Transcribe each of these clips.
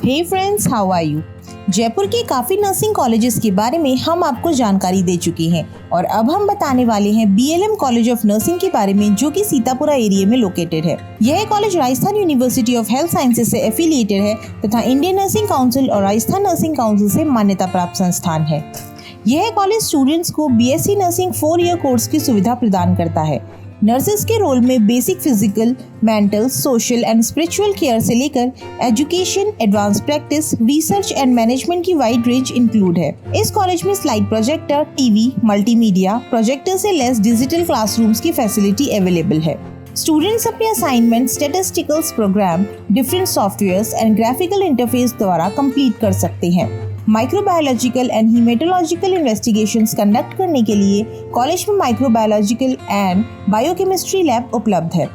Hey friends, how are you. Jaipur के काफ़ी nursing colleges के बारे में हम आपको जानकारी दे चुके हैं और अब हम बताने वाले हैं बीएलएम कॉलेज ऑफ नर्सिंग के बारे में, जो कि सीतापुरा एरिया में लोकेटेड है। यह college Rajasthan university of health sciences से एफिलिएटेड है तथा इंडियन नर्सिंग काउंसिल और राजस्थान नर्सिंग काउंसिल से मान्यता प्राप्त संस्थान है। यह कॉलेज स्टूडेंट्स को बीएससी नर्सिंग 4 ईयर कोर्स की सुविधा प्रदान करता है। नर्सेस के रोल में basic physical, mental, social and spiritual care से लेकर education, advance practice, research and management की वाइड रेंज इंक्लूड है। इस कॉलेज में slide projector, TV, multimedia projector से लेस डिजिटल क्लासरूम्स की फैसिलिटी अवेलेबल है। स्टूडेंट्स अपने assignment statisticals program, different softwares and graphical interface द्वारा कंप्लीट कर सकते हैं। Microbiological and haematological investigations conduct करने के लिए कॉलेज में माइक्रोबायोलॉजिकल एंड बायोकेमिस्ट्री लैब उपलब्ध है।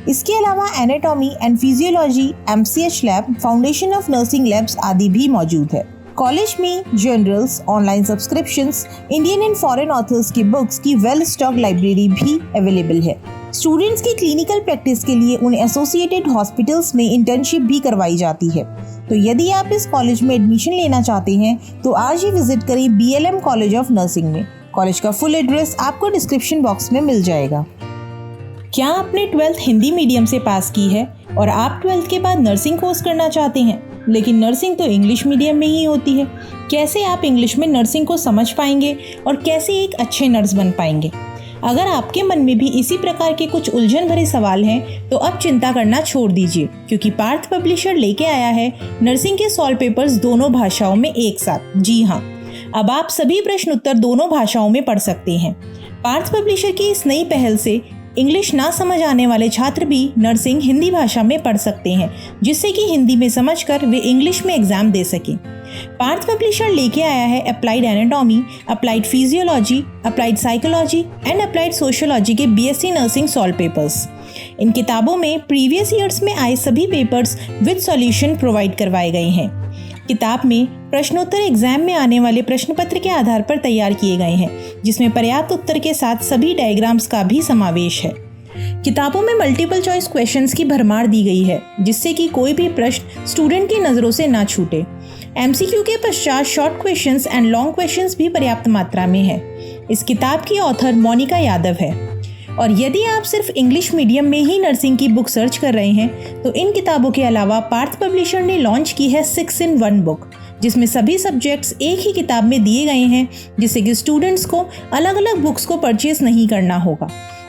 इसके अलावा anatomy and physiology, MCH lab, foundation of nursing labs आदि भी मौजूद है। कॉलेज में journals, online subscriptions, Indian and foreign authors की बुक्स की वेल स्टॉक लाइब्रेरी भी अवेलेबल है। स्टूडेंट्स की क्लिनिकल प्रैक्टिस के लिए उन्हें एसोसिएटेड हॉस्पिटल्स में इंटर्नशिप भी करवाई जाती है। तो यदि आप इस कॉलेज में एडमिशन लेना चाहते हैं तो आज ही विजिट करें बीएलएम कॉलेज ऑफ नर्सिंग में। कॉलेज का फुल एड्रेस आपको डिस्क्रिप्शन बॉक्स में मिल जाएगा। क्या आपने 12th हिंदी मीडियम से पास की है और आप 12th के बाद नर्सिंग कोर्स करना चाहते हैं, लेकिन नर्सिंग तो इंग्लिश मीडियम में ही होती है। कैसे आप इंग्लिश में नर्सिंग को समझ पाएंगे और कैसे एक अच्छे नर्स बन पाएंगे? अगर आपके मन में भी इसी प्रकार के कुछ उलझन भरे सवाल हैं तो अब चिंता करना छोड़ दीजिए, क्योंकि पार्थ पब्लिशर लेके आया है नर्सिंग के सॉल्व पेपर्स दोनों भाषाओं में एक साथ। जी हाँ, अब आप सभी प्रश्न उत्तर दोनों भाषाओं में पढ़ सकते हैं। पार्थ पब्लिशर की इस नई पहल से इंग्लिश ना समझ आने वाले छात्र भी नर्सिंग हिंदी भाषा में पढ़ सकते हैं, जिससे कि हिंदी में समझकर वे इंग्लिश में एग्जाम दे सकें। पार्थ पब्लिशर लेके आया है applied anatomy, applied physiology, applied psychology and applied sociology के बीएससी नर्सिंग सॉल्व पेपर्स। इन किताबों में प्रीवियस ईयर्स में आए सभी पेपर्स विद सॉल्यूशन प्रोवाइड करवाए गए हैं। किताब में प्रश्नोत्तर एग्जाम में आने वाले प्रश्न पत्र के आधार पर तैयार किए गए हैं, जिसमें पर्याप्त उत्तर के साथ सभी डायग्राम्स का भी समावेश है। किताबों में मल्टीपल चॉइस क्वेश्चंस की भरमार दी गई है, जिससे कि कोई भी प्रश्न स्टूडेंट की नज़रों से ना छूटे। एमसीक्यू के पश्चात short questions and long questions भी पर्याप्त मात्रा में है। इस किताब की ऑथर मोनिका यादव है। और यदि आप सिर्फ इंग्लिश मीडियम में ही नर्सिंग की बुक सर्च कर रहे हैं तो इन किताबों के अलावा पार्थ पब्लिशर ने लॉन्च की है 6-in-1 बुक, जिसमें सभी सब्जेक्ट्स एक ही किताब में दिए गए हैं, जिससे कि स्टूडेंट्स को अलग अलग बुक्स को परचेज नहीं करना होगा।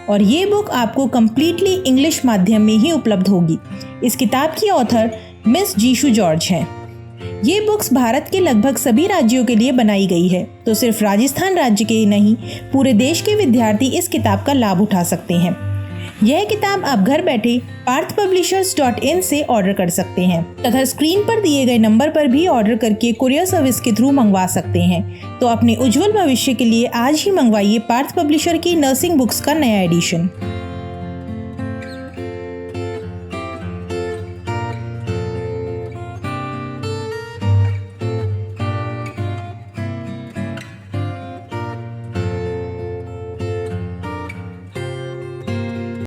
और ये बुक आपको कम्प्लीटली इंग्लिश माध्यम में ही उपलब्ध होगी। इस किताब की ऑथर मिस जीशू जॉर्ज हैं। ये बुक्स भारत के लगभग सभी राज्यों के लिए बनाई गई है, तो सिर्फ राजस्थान राज्य के नहीं पूरे देश के विद्यार्थी इस किताब का लाभ उठा सकते हैं। यह किताब आप घर बैठे parthpublishers.in से ऑर्डर कर सकते हैं तथा स्क्रीन पर दिए गए नंबर पर भी ऑर्डर करके कुरियर सर्विस के थ्रू मंगवा सकते हैं। तो अपने उज्जवल भविष्य के लिए आज ही मंगवाइए पार्थ पब्लिशर की नर्सिंग बुक्स का नया एडिशन।